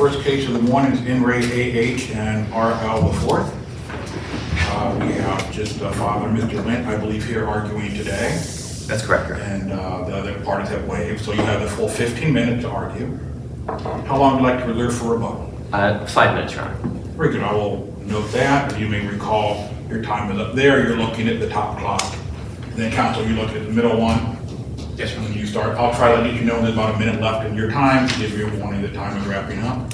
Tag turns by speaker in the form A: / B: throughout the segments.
A: first case of the morning is in re AH and RL the fourth. We have just Father Mr. Lint, I believe, here arguing today.
B: That's correct, Your Honor.
A: And the other parties have waived, so you have the full 15 minutes to argue. How long would you like to reserve for rebuttal?
B: 5 minutes, Your Honor.
A: Very good. I will note that. You may recall your time is up there. You're looking at the top clock. And then, counsel, you look at the middle one.
B: Yes, Your
A: When you start, I'll try to let you know there's about a minute left in your time to give you a warning the time is wrapping up.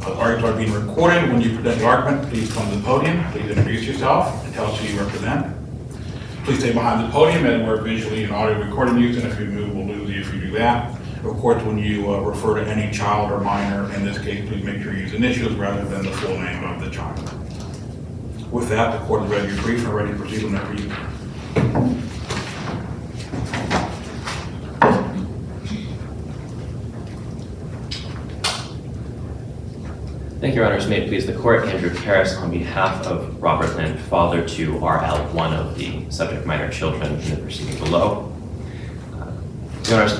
A: Arguments are being recorded. When you present your argument, please come to the podium. Please introduce yourself and tell us who you represent. Please stay behind the podium and we're visually and audio recording you, and if you move, we'll lose you if you do that. Of course, when you refer to any child or minor, in this case, please make sure you use initials rather than the full name of the child. With that, the court is ready to brief and ready to proceed whenever you can.
B: Thank you, Your Honors. May it please the court, Andrew Karras on behalf of Robert Lint, father to RL, one of the subject minor children in the proceeding below. Your Honors,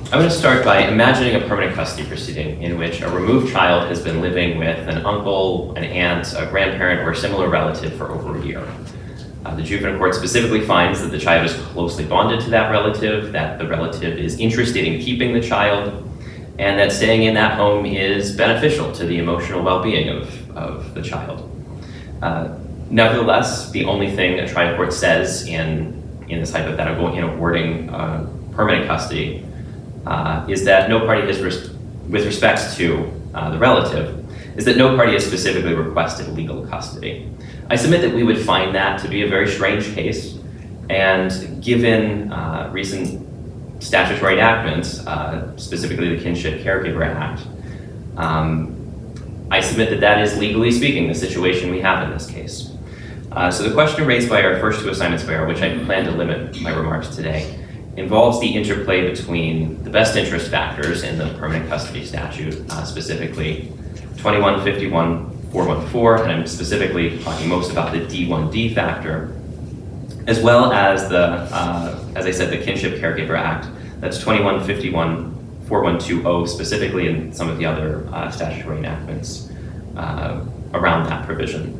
B: I'm going to start by imagining a permanent custody proceeding in which a removed child has been living with an uncle, an aunt, a grandparent, or a similar relative for over a year. The juvenile court specifically finds that the child is closely bonded to that relative, that the relative is interested in keeping the child, and that staying in that home is beneficial to the emotional well-being of the child. Nevertheless, the only thing a trial court says in this hypothetical, in awarding permanent custody, is that no party has, with respect to the relative, is that no party has specifically requested legal custody. I submit that we would find that to be a very strange case, and given recent statutory enactments, specifically the Kinship Caregiver Act, I submit that that is, legally speaking, the situation we have in this case. So the question raised by our first two assignments bearer, which I plan to limit my remarks today, involves the interplay between the best interest factors in the permanent custody statute, specifically 2151-414, and I'm specifically talking most about the D1D factor, as well as the, as I said, the Kinship Caregiver Act. That's 2151-4120, specifically in some of the other statutory enactments around that provision.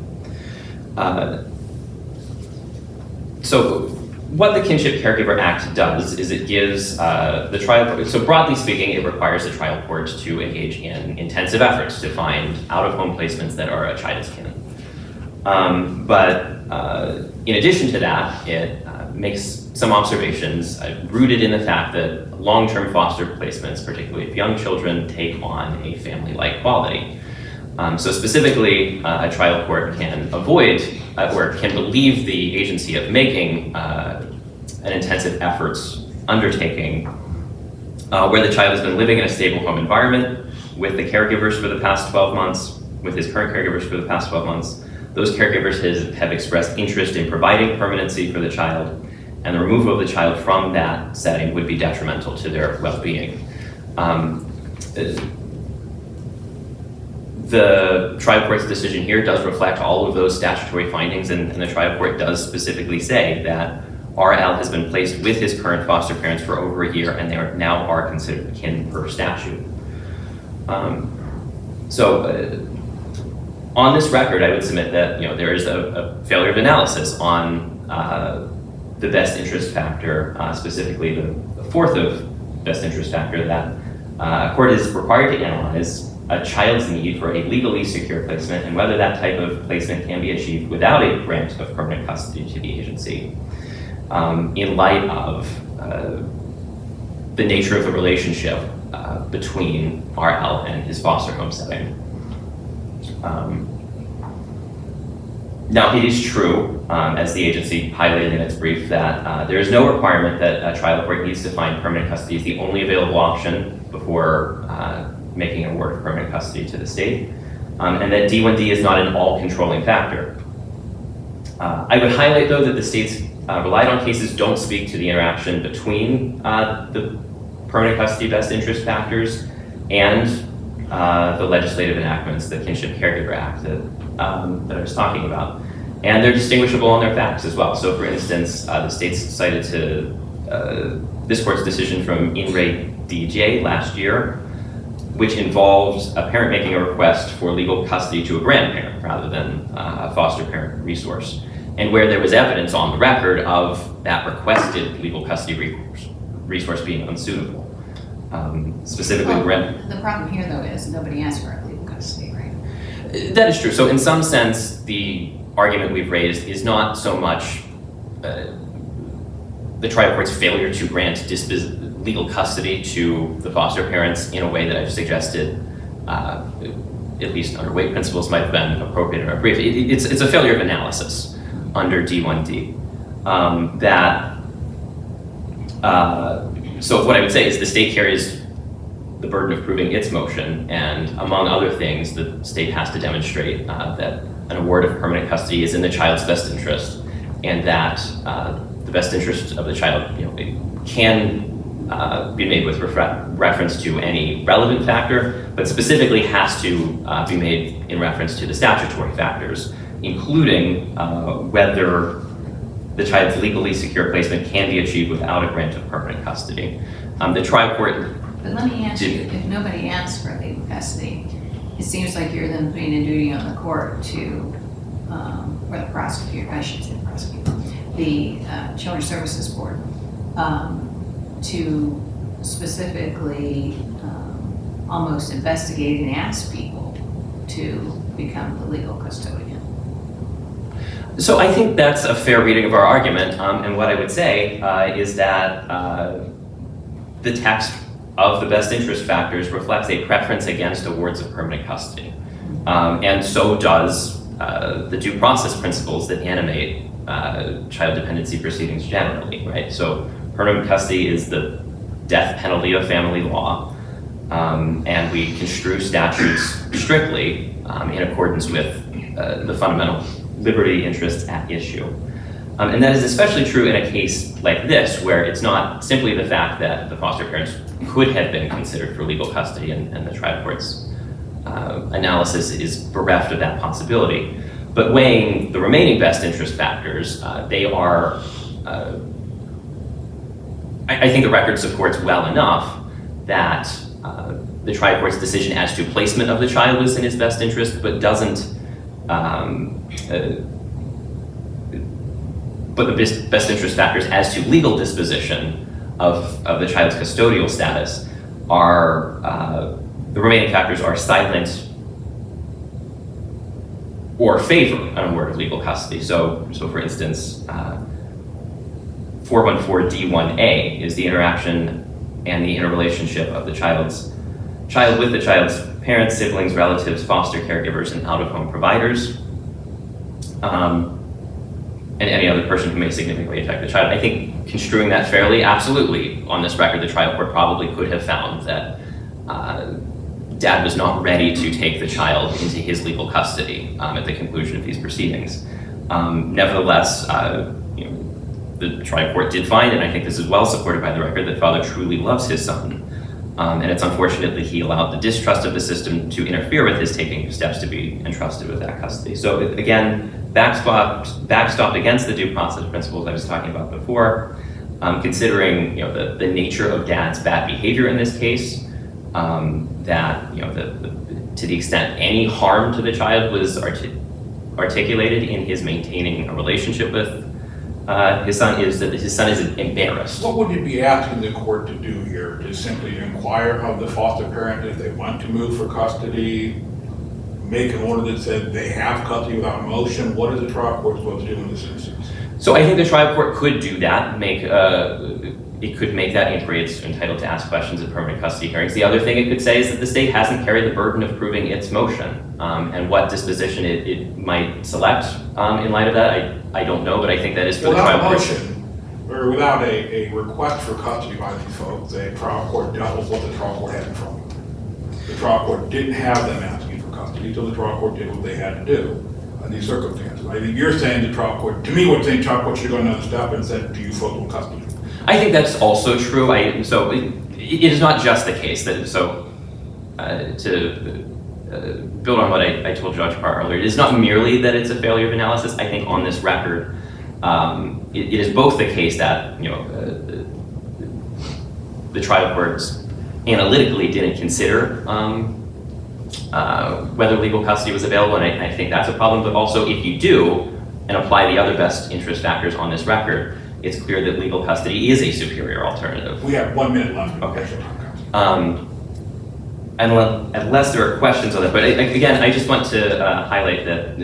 B: So what the Kinship Caregiver Act does is it gives the trial court, so broadly speaking, it requires the trial court to engage in intensive efforts to find out-of-home placements that are a child's kin. But in addition to that, it makes some observations rooted in the fact that long-term foster placements, particularly if young children, take on a family-like quality. So specifically, a trial court can avoid or can relieve the agency of making an intensive efforts undertaking where the child has been living in a stable home environment with the caregivers for the past 12 months, with his current caregivers for the past 12 months. Those caregivers have expressed interest in providing permanency for the child, and the removal of the child from that setting would be detrimental to their well-being. The trial court's decision here does reflect all of those statutory findings, and the trial court does specifically say that RL has been placed with his current foster parents for over a year, and they now are considered kin per statute. On this record, I would submit that there is a failure of analysis on the best interest factor, specifically the fourth of best interest factor, that a court is required to analyze a child's need for a legally secure placement and whether that type of placement can be achieved without a grant of permanent custody to the agency in light of the nature of the relationship between RL and his foster home setting. Now, it is true, as the agency highlighted in its brief, that there is no requirement that a trial court needs to find permanent custody as the only available option before making an award of permanent custody to the state, and that D1D is not an all-controlling factor. I would highlight, though, that the state's relied on cases don't speak to the interaction between the permanent custody best interest factors and the legislative enactments, the Kinship Caregiver Act that I was talking about. And they're distinguishable on their facts as well. So for instance, the state's cited to this court's decision from In re DJ last year, which involved a parent making a request for legal custody to a grandparent rather than a foster parent resource, and where there was evidence on the record of that requested legal custody resource being unsuitable. Specifically,
C: the problem here, though, is nobody asked for legal custody, right?
B: That is true. So in some sense, the argument we've raised is not so much the trial court's failure to grant legal custody to the foster parents in a way that I've suggested, at least under weight principles, might have been appropriate in our brief. It's a failure of analysis under D1D. So what I would say is the state carries the burden of proving its motion, and among other things, the state has to demonstrate that an award of permanent custody is in the child's best interest, and that the best interest of the child, can be made with reference to any relevant factor, but specifically has to be made in reference to the statutory factors, including whether the child's legally secure placement can be achieved without a grant of permanent custody. The trial court.
C: But let me ask you, if nobody asks for legal custody, it seems like you're then putting a duty on the court to, or the prosecutor, I should say the prosecutor, the Children's Services Board, to specifically almost investigate and ask people to become the legal custodian.
B: So I think that's a fair reading of our argument, and what I would say is that the text of the best interest factors reflects a preference against awards of permanent custody. And so does the due process principles that animate child dependency proceedings generally, right? So permanent custody is the death penalty of family law, and we construe statutes strictly in accordance with the fundamental liberty interests at issue. And that is especially true in a case like this, where it's not simply the fact that the foster parents could have been considered for legal custody, and the trial court's analysis is bereft of that possibility. But weighing the remaining best interest factors, they are, I think the record supports well enough that the trial court's decision as to placement of the child is in his best interest, but doesn't but the best interest factors as to legal disposition of the child's custodial status are, the remaining factors are silent or favor an award of legal custody. So for instance, 414D1A is the interaction and the interrelationship of the child with the child's parents, siblings, relatives, foster caregivers, and out-of-home providers. And any other person who may significantly affect the child. I think construing that fairly, absolutely, on this record, the trial court probably could have found that dad was not ready to take the child into his legal custody at the conclusion of these proceedings. Nevertheless, the trial court did find, and I think this is well supported by the record, that father truly loves his son. And it's unfortunate that he allowed the distrust of the system to interfere with his taking steps to be entrusted with that custody. So again, backstopped against the due process principles I was talking about before, considering the nature of dad's bad behavior in this case, that to the extent any harm to the child was articulated in his maintaining a relationship with his son, is that his son is embarrassed.
A: What would you be asking the court to do here? To simply inquire of the foster parent if they want to move for custody, make an order that said they have custody without motion? What is the trial court supposed to do in this instance?
B: So I think the trial court could do that, it could make that inquiry. It's entitled to ask questions at permanent custody hearings. The other thing it could say is that the state hasn't carried the burden of proving its motion, and what disposition it might select in light of that, I don't know, but I think that is for the trial court.
A: Without motion, or without a request for custody by these folks, the trial court dealt with what the trial court had in front of them. The trial court didn't have them asking for custody, so the trial court did what they had to do in these circumstances. I think you're saying the trial court, to me, what saying trial court should go another step and said, do you folks want custody?
B: I think that's also true. So it is not just the case that, to build on what I told Judge Parr earlier, it is not merely that it's a failure of analysis. I think on this record, it is both the case that the trial court's analytically didn't consider whether legal custody was available, and I think that's a problem. But also, if you do and apply the other best interest factors on this record, it's clear that legal custody is a superior alternative.
A: We have 1 minute left.
B: Okay. Unless there are questions on that, but again, I just want to highlight that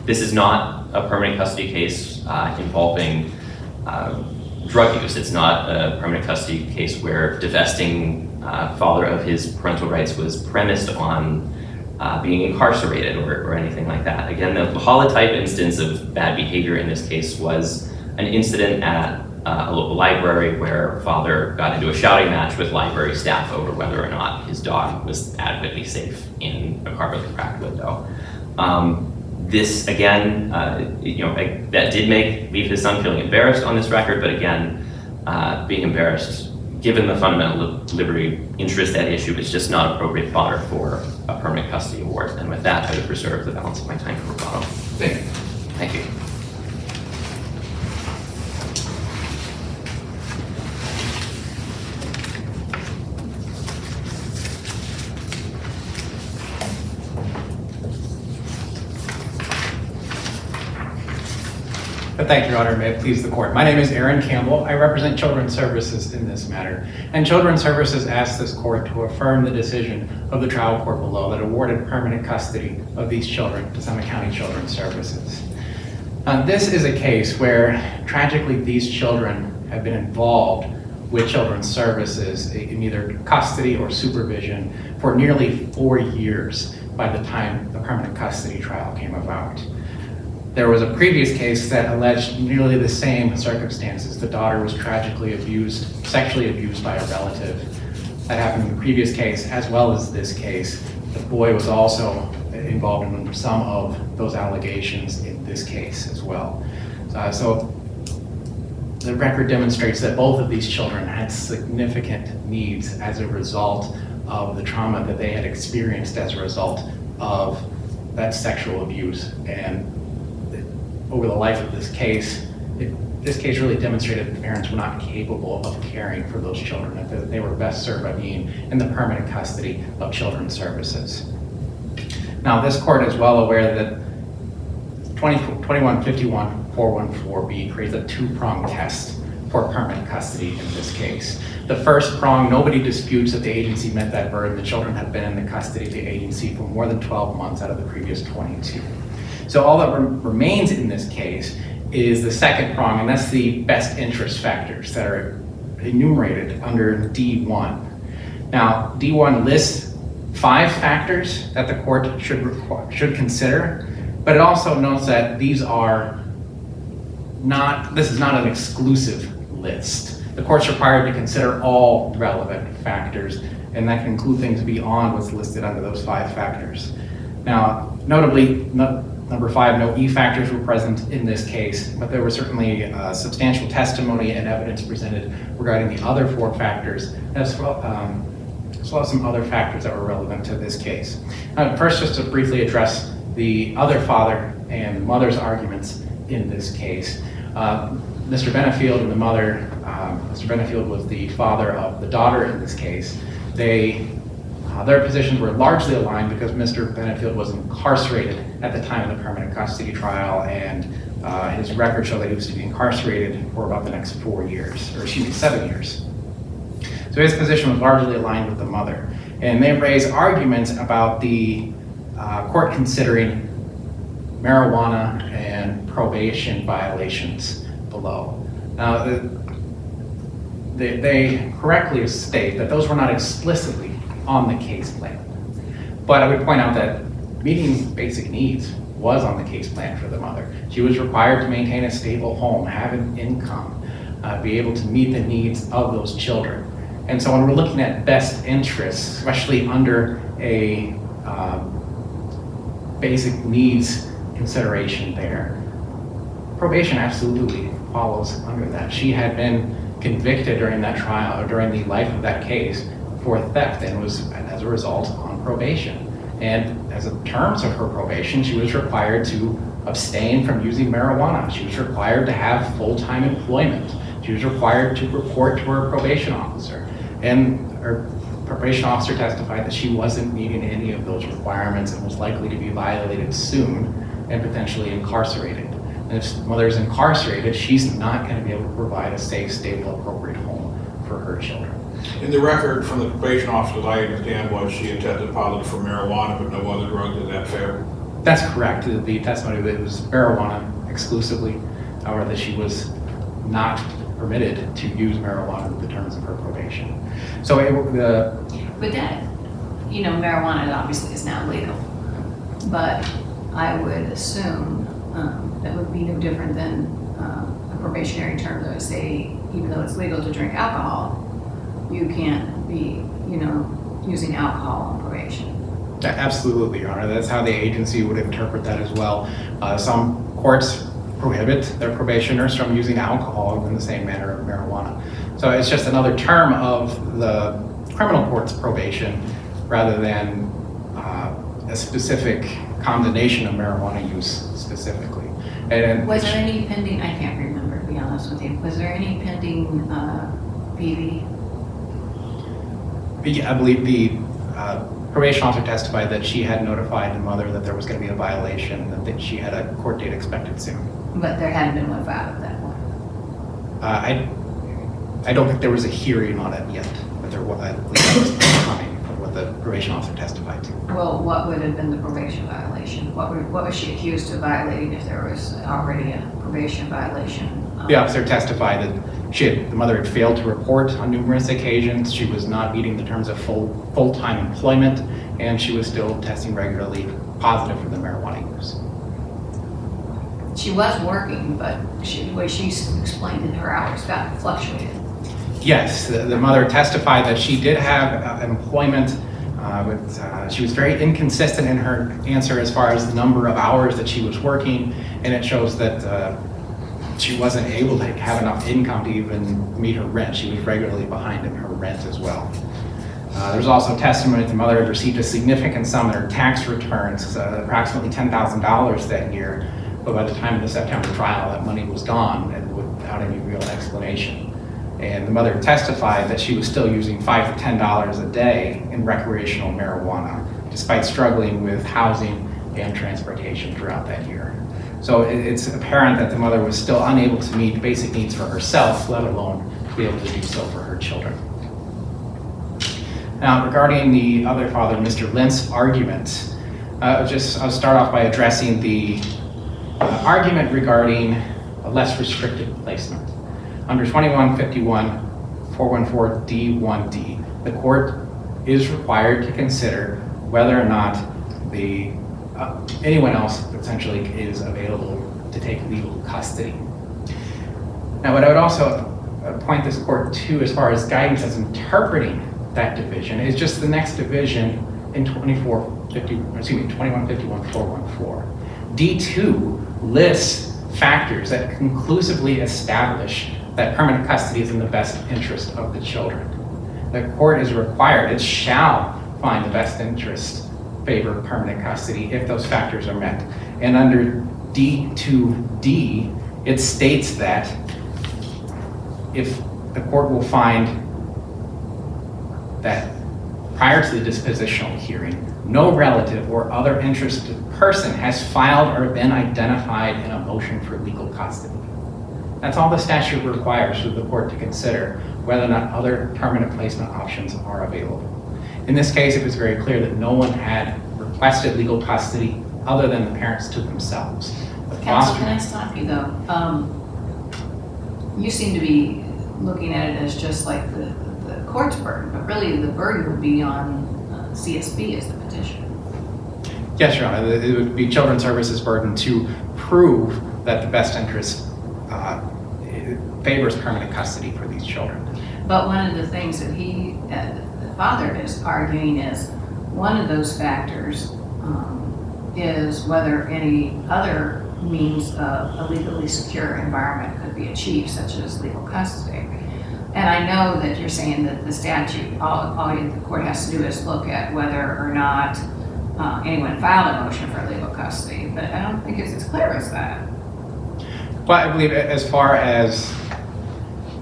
B: this is not a permanent custody case involving drug use. It's not a permanent custody case where divesting father of his parental rights was premised on being incarcerated or anything like that. Again, the holotype instance of bad behavior in this case was an incident at a local library where father got into a shouting match with library staff over whether or not his dog was adequately safe in a car with a cracked window. This again, that did leave his son feeling embarrassed on this record, but again, being embarrassed, given the fundamental liberty interest at issue, is just not appropriate fodder for a permanent custody award. And with that, I would reserve the balance of my time for rebuttal.
A: Thank you.
B: Thank you.
D: Thank you, Your Honor. May it please the court. My name is Aaron Campbell. I represent Children's Services in this matter. And Children's Services asked this court to affirm the decision of the trial court below that awarded permanent custody of these children to Summit County Children's Services. This is a case where, tragically, these children have been involved with Children's Services in either custody or supervision for nearly 4 years by the time the permanent custody trial came about. There was a previous case that alleged nearly the same circumstances. The daughter was tragically abused, sexually abused by a relative. That happened in the previous case as well as this case. The boy was also involved in some of those allegations in this case as well. So the record demonstrates that both of these children had significant needs as a result of the trauma that they had experienced as a result of that sexual abuse. And over the life of this case, this case really demonstrated that the parents were not capable of caring for those children, and that they were best served by being in the permanent custody of Children's Services. Now, this court is well aware that 2151-414B creates a two-prong test for permanent custody in this case. The first prong, nobody disputes that the agency met that burden. The children have been in the custody of the agency for more than 12 months out of the previous 22. So all that remains in this case is the second prong, and that's the best interest factors that are enumerated under D1. Now, D1 lists 5 factors that the court should consider, but it also notes that this is not an exclusive list. The court's required to consider all relevant factors, and that can include things beyond what's listed under those 5 factors. Now, notably, number 5, no E factors were present in this case, but there was certainly substantial testimony and evidence presented regarding the other 4 factors, as well as some other factors that were relevant to this case. First, just to briefly address the other father and mother's arguments in this case. Mr. Benefield and the mother, Mr. Benefield was the father of the daughter in this case. Their positions were largely aligned because Mr. Benefield was incarcerated at the time of the permanent custody trial, and his record showed that he was to be incarcerated for about the next 7 years. So his position was largely aligned with the mother. And they raised arguments about the court considering marijuana and probation violations below. Now, they correctly state that those were not explicitly on the case plan. But I would point out that meeting basic needs was on the case plan for the mother. She was required to maintain a stable home, have an income, be able to meet the needs of those children. And so when we're looking at best interests, especially under a basic needs consideration there, probation absolutely follows under that. She had been convicted during that trial, or during the life of that case, for theft, and was, as a result, on probation. And as a terms of her probation, she was required to abstain from using marijuana. She was required to have full-time employment. She was required to report to her probation officer. And Her probation officer testified that she wasn't meeting any of those requirements and was likely to be violated soon and potentially incarcerated. And if mother is incarcerated, she's not going to be able to provide a safe, stable, appropriate home for her children.
A: In the record from the probation officer, as I understand, was she had tested positive for marijuana, but no other drugs. Is that fair?
D: That's correct. The testimony that it was marijuana exclusively, or that she was not permitted to use marijuana with the terms of her probation. So
C: But that, marijuana obviously is now legal, but I would assume that would be no different than a probationary term that would say, even though it's legal to drink alcohol, you can't be, using alcohol on probation.
D: Absolutely, Your Honor. That's how the agency would interpret that as well. Some courts prohibit their probationers from using alcohol in the same manner of marijuana. So it's just another term of the criminal court's probation rather than a specific condemnation of marijuana use specifically. And
C: Was there any pending, I can't remember, to be honest with you, was there any pending PV?
D: I believe the probation officer testified that she had notified the mother that there was going to be a violation and that she had a court date expected soon.
C: But there hadn't been one filed at that point.
D: I don't think there was a hearing on it yet, but there was, I believe that was coming from what the probation officer testified to.
C: Well, what would have been the probation violation? What was she accused of violating if there was already a probation violation?
D: The officer testified that the mother had failed to report on numerous occasions. She was not meeting the terms of full-time employment, and she was still testing regularly positive for the marijuana use.
C: She was working, but the way she explained it, her hours got fluctuated.
D: Yes, the mother testified that she did have employment. She was very inconsistent in her answer as far as the number of hours that she was working, and it shows that she wasn't able to have enough income to even meet her rent. She was regularly behind in her rent as well. There's also testimony that the mother had received a significant sum in her tax returns, approximately $10,000 that year, but by the time of the September trial, that money was gone and without any real explanation. And the mother testified that she was still using $5 to $10 a day in recreational marijuana, despite struggling with housing and transportation throughout that year. So it's apparent that the mother was still unable to meet basic needs for herself, let alone be able to do so for her children. Now, regarding the other father, Mr. Lintz's argument, I'll start off by addressing the argument regarding a less restricted placement. Under 2151-414D1D, the court is required to consider whether or not anyone else potentially is available to take legal custody. Now, what I would also point this court to as far as guidance as interpreting that division is just the next division in 2151-414. D2 lists factors that conclusively establish that permanent custody is in the best interest of the children. The court is required, it shall find the best interest favor permanent custody if those factors are met. And under D2D, it states that if the court will find that prior to the dispositional hearing, no relative or other interested person has filed or been identified in a motion for legal custody. That's all the statute requires for the court to consider whether or not other permanent placement options are available. In this case, it was very clear that no one had requested legal custody other than the parents to themselves.
C: Counsel, can I stop you though? You seem to be looking at it as just like the court's burden, but really the burden would be on CSB as the petitioner.
D: Yes, Your Honor, it would be Children's Services' burden to prove that the best interest favors permanent custody for these children.
C: But one of the things that the father is arguing is one of those factors is whether any other means of a legally secure environment could be achieved, such as legal custody. And I know that you're saying that the statute, all the court has to do is look at whether or not anyone filed a motion for legal custody, but I don't think it's as clear as that.
D: Well, I believe as far as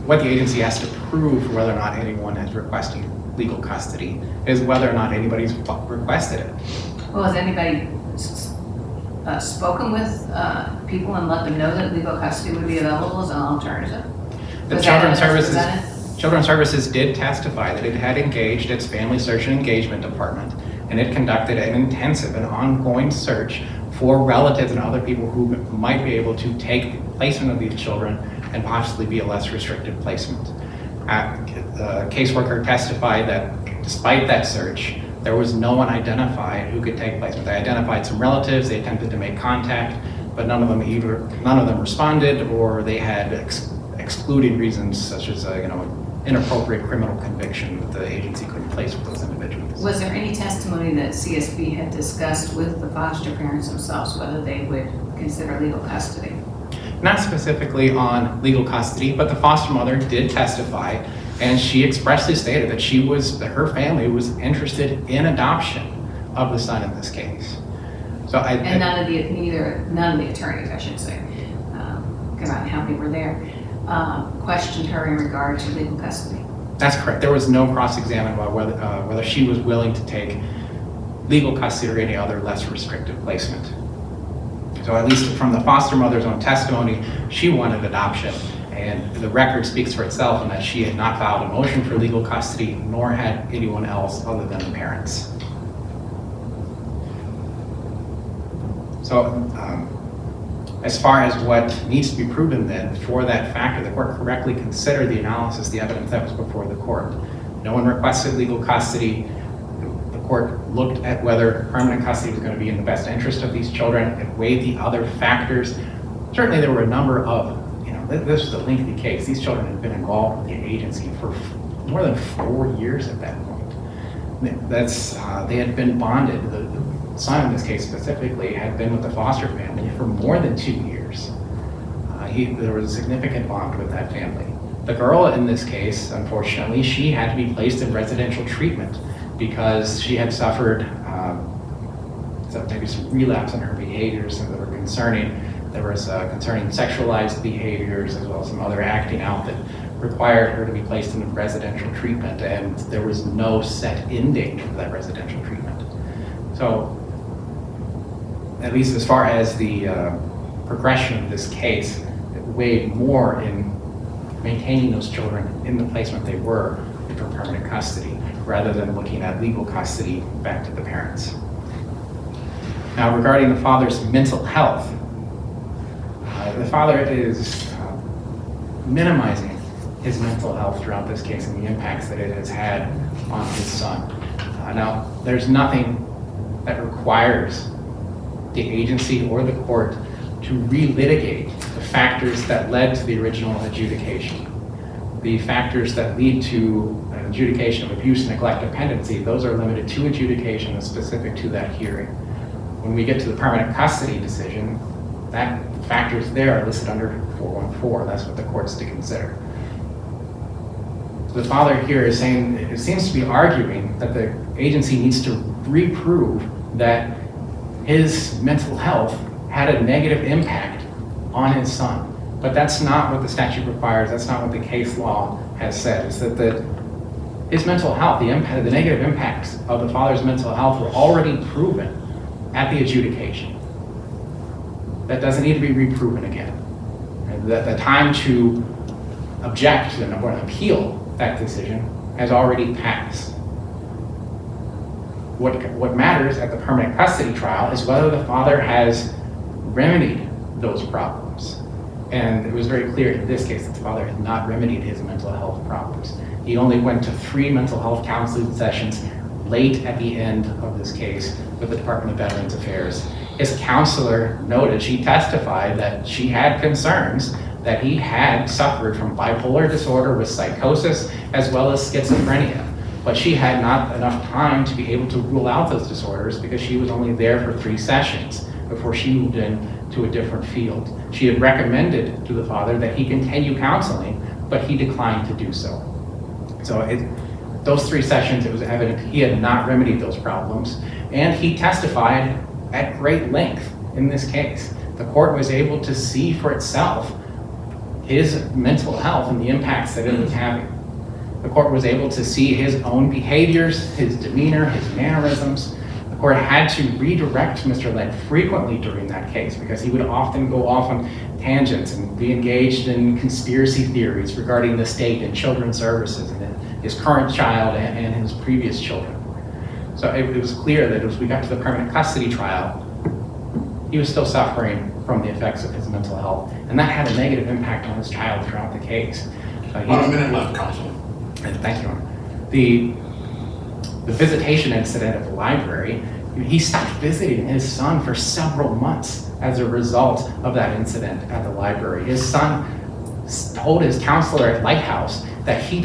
D: what the agency has to prove whether or not anyone is requesting legal custody is whether or not anybody's requested it.
C: Well, has anybody spoken with people and let them know that legal custody would be available as an alternative?
D: The
C: Was that
D: Children's
C: evidence
D: Services,
C: presented?
D: Children's Services did testify that it had engaged its Family Search and Engagement Department, and it conducted an intensive and ongoing search for relatives and other people who might be able to take the placement of these children and possibly be a less restrictive placement. The caseworker testified that despite that search, there was no one identified who could take placement. They identified some relatives, they attempted to make contact, but none of them responded, or they had excluded reasons such as inappropriate criminal conviction that the agency couldn't place with those individuals.
C: Was there any testimony that CSB had discussed with the foster parents themselves whether they would consider legal custody?
D: Not specifically on legal custody, but the foster mother did testify, and she expressly stated that her family was interested in adoption of the son in this case. So
C: None of the attorneys, I should say, because I don't know how many were there, questioned her in regard to legal custody.
D: That's correct. There was no cross-examination about whether she was willing to take legal custody or any other less restrictive placement. So at least from the foster mother's own testimony, she wanted adoption, and the record speaks for itself in that she had not filed a motion for legal custody, nor had anyone else other than the parents. So as far as what needs to be proven then for that factor, the court correctly considered the analysis, the evidence that was before the court. No one requested legal custody. The court looked at whether permanent custody was going to be in the best interest of these children. It weighed the other factors. Certainly there were a number of, this was a lengthy case. These children had been involved with the agency for more than 4 years at that point. They had been bonded. The son in this case specifically had been with the foster family for more than 2 years. There was a significant bond with that family. The girl in this case, unfortunately, she had to be placed in residential treatment because she had suffered maybe some relapse in her behaviors that were concerning. There was concerning sexualized behaviors as well as some other acting out that required her to be placed in residential treatment, and there was no set end date for that residential treatment. So, at least as far as the progression of this case, it weighed more in maintaining those children in the placement they were for permanent custody, rather than looking at legal custody back to the parents. Now, regarding the father's mental health, the father is minimizing his mental health throughout this case and the impacts that it has had on his son. Now, there's nothing that requires the agency or the court to relitigate the factors that led to the original adjudication. The factors that lead to an adjudication of abuse, neglect, dependency, those are limited to adjudication and specific to that hearing. When we get to the permanent custody decision, that factors there are listed under 414. That's what the court's to consider. The father here is saying, it seems to be arguing that the agency needs to reprove that his mental health had a negative impact on his son. But that's not what the statute requires. That's not what the case law has said. It's that his mental health, the negative impacts of the father's mental health were already proven at the adjudication. That doesn't need to be reproven again. And the time to object or appeal that decision has already passed. What matters at the permanent custody trial is whether the father has remedied those problems. And it was very clear in this case that the father had not remedied his mental health problems. He only went to 3 mental health counseling sessions late at the end of this case with the Department of Veterans Affairs. His counselor noted, she testified that she had concerns that he had suffered from bipolar disorder with psychosis as well as schizophrenia. But she had not enough time to be able to rule out those disorders because she was only there for 3 sessions before she moved into a different field. She had recommended to the father that he continue counseling, but he declined to do so. So those 3 sessions, it was evident he had not remedied those problems, and he testified at great length in this case. The court was able to see for itself his mental health and the impacts that it was having. The court was able to see his own behaviors, his demeanor, his mannerisms. The court had to redirect Mr. Lent frequently during that case because he would often go off on tangents and be engaged in conspiracy theories regarding the state and children's services and his current child and his previous children. So it was clear that as we got to the permanent custody trial, he was still suffering from the effects of his mental health, and that had a negative impact on his child throughout the case.
A: About a minute left, Counsel.
D: Thank you, Your Honor. The visitation incident at the library, he stopped visiting his son for several months as a result of that incident at the library. His son told his counselor at Lighthouse that he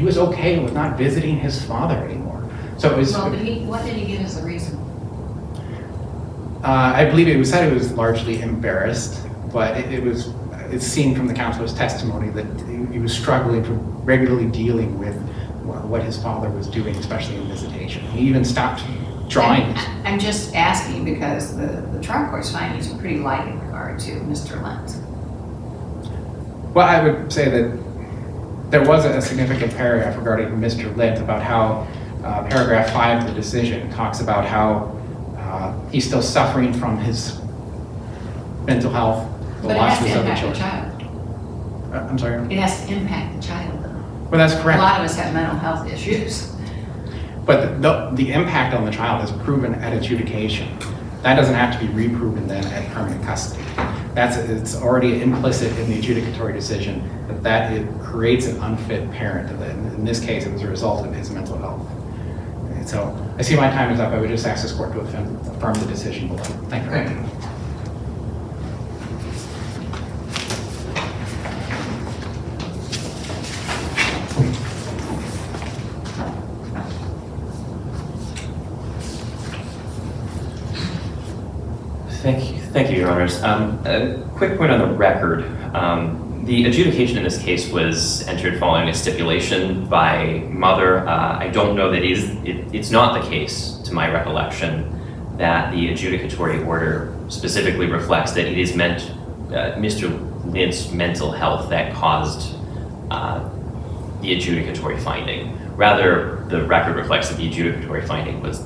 D: was okay with not visiting his father anymore. So it was.
C: Well, what did he give as a reason?
D: I believe it was said it was largely embarrassed, but it's seen from the counselor's testimony that he was struggling from regularly dealing with what his father was doing, especially in visitation. He even stopped drawing.
C: I'm just asking because the trial court's findings are pretty light in regard to Mr. Lent.
D: Well, I would say that there was a significant paragraph regarding Mr. Lent about how paragraph 5 of the decision talks about how he's still suffering from his mental health, the
C: But it has
D: losses
C: to
D: of the
C: impact the
D: children.
C: child.
D: I'm sorry?
C: It has to impact the child, though.
D: Well, that's
C: A
D: correct.
C: lot of us have mental health issues.
D: But the impact on the child is proven at adjudication. That doesn't have to be reproven then at permanent custody. It's already implicit in the adjudicatory decision that it creates an unfit parent. In this case, it was a result of his mental health. And so I see my time is up. I would just ask this court to affirm the decision below. Thank you.
A: Thank you.
B: Thank you, Your Honors. A quick point on the record. The adjudication in this case was entered following a stipulation by mother. I don't know that it's not the case, to my recollection, that the adjudicatory order specifically reflects that it is meant Mr. Lent's mental health that caused the adjudicatory finding. Rather, the record reflects that the adjudicatory finding was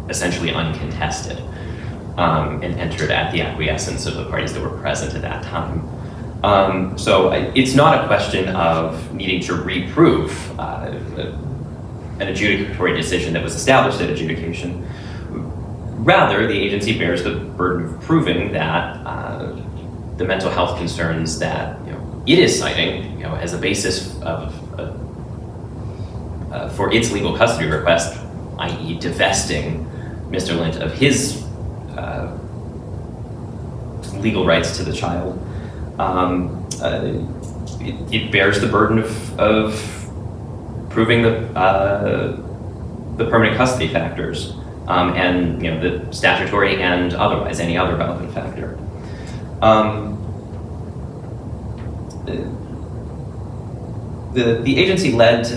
B: essentially uncontested and entered at the acquiescence of the parties that were present at that time. So it's not a question of needing to reprove an adjudicatory decision that was established at adjudication. Rather, the agency bears the burden of proving that the mental health concerns that it is citing as a basis of for its legal custody request, i.e. divesting Mr. Lent of his legal rights to the child, it bears the burden of proving the permanent custody factors and the statutory and otherwise any other relevant factor. The agency led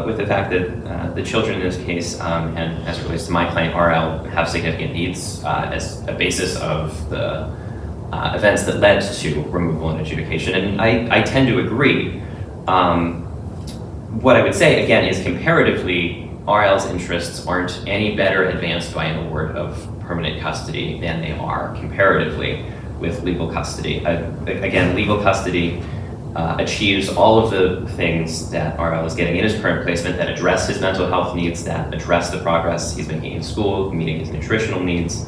B: with the fact that the children in this case, and as it relates to my client RL, have significant needs as a basis of the events that led to removal and adjudication, and I tend to agree. What I would say, again, is comparatively, RL's interests aren't any better advanced by an award of permanent custody than they are comparatively with legal custody. Again, legal custody achieves all of the things that RL is getting in his current placement that address his mental health needs, that address the progress he's making in school, meeting his nutritional needs,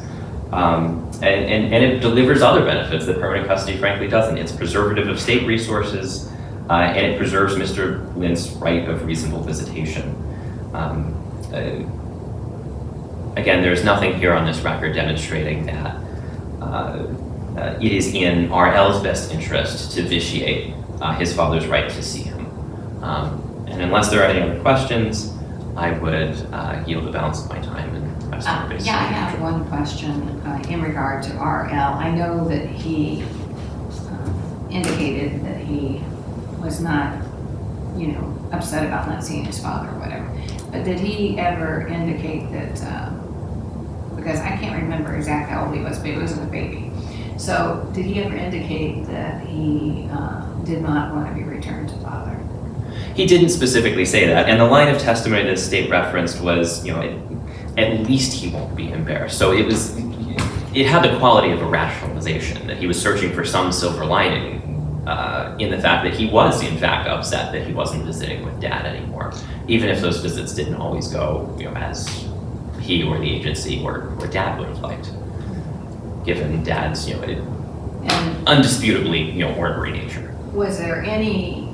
B: and it delivers other benefits that permanent custody frankly doesn't. It's preservative of state resources, and it preserves Mr. Lent's right of reasonable visitation. Again, there's nothing here on this record demonstrating that it is in RL's best interest to vitiate his father's right to see him. And unless there are any other questions, I would yield the balance of my time and rest on the basis.
C: Yeah, I have one question in regard to RL. I know that he indicated that he was not, upset about not seeing his father or whatever. But did he ever indicate that, because I can't remember exactly how old he was, but he wasn't a baby. So did he ever indicate that he did not want to be returned to father?
B: He didn't specifically say that, and the line of testimony that the state referenced was, at least he won't be embarrassed. So it had the quality of a rationalization, that he was searching for some silver lining in the fact that he was, in fact, upset that he wasn't visiting with Dad anymore, even if those visits didn't always go, as he or the agency or Dad would have liked, given Dad's,
C: And
B: undisputably, ornery nature.
C: was there any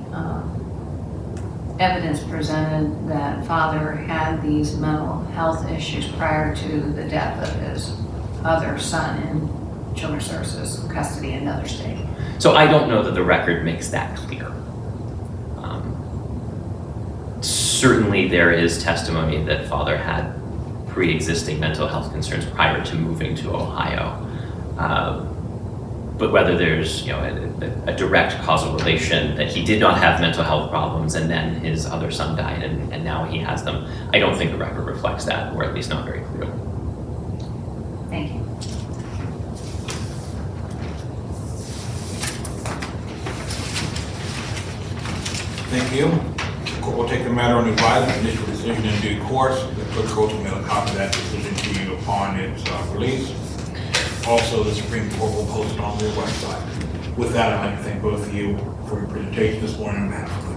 C: evidence presented that father had these mental health issues prior to the death of his other son in Children's Services custody in another state?
B: So I don't know that the record makes that clear. Certainly there is testimony that father had pre-existing mental health concerns prior to moving to Ohio. But whether there's a direct causal relation that he did not have mental health problems and then his other son died and now he has them, I don't think the record reflects that, or at least not very clearly.
C: Thank you.
A: Thank you. The court will take the matter under advisement, initial decision in due course. The clerk will mail a copy of that decision to you upon its release. Also, the Supreme Court will post it on their website. With that, I'd like to thank both of you for your presentation this morning on behalf of the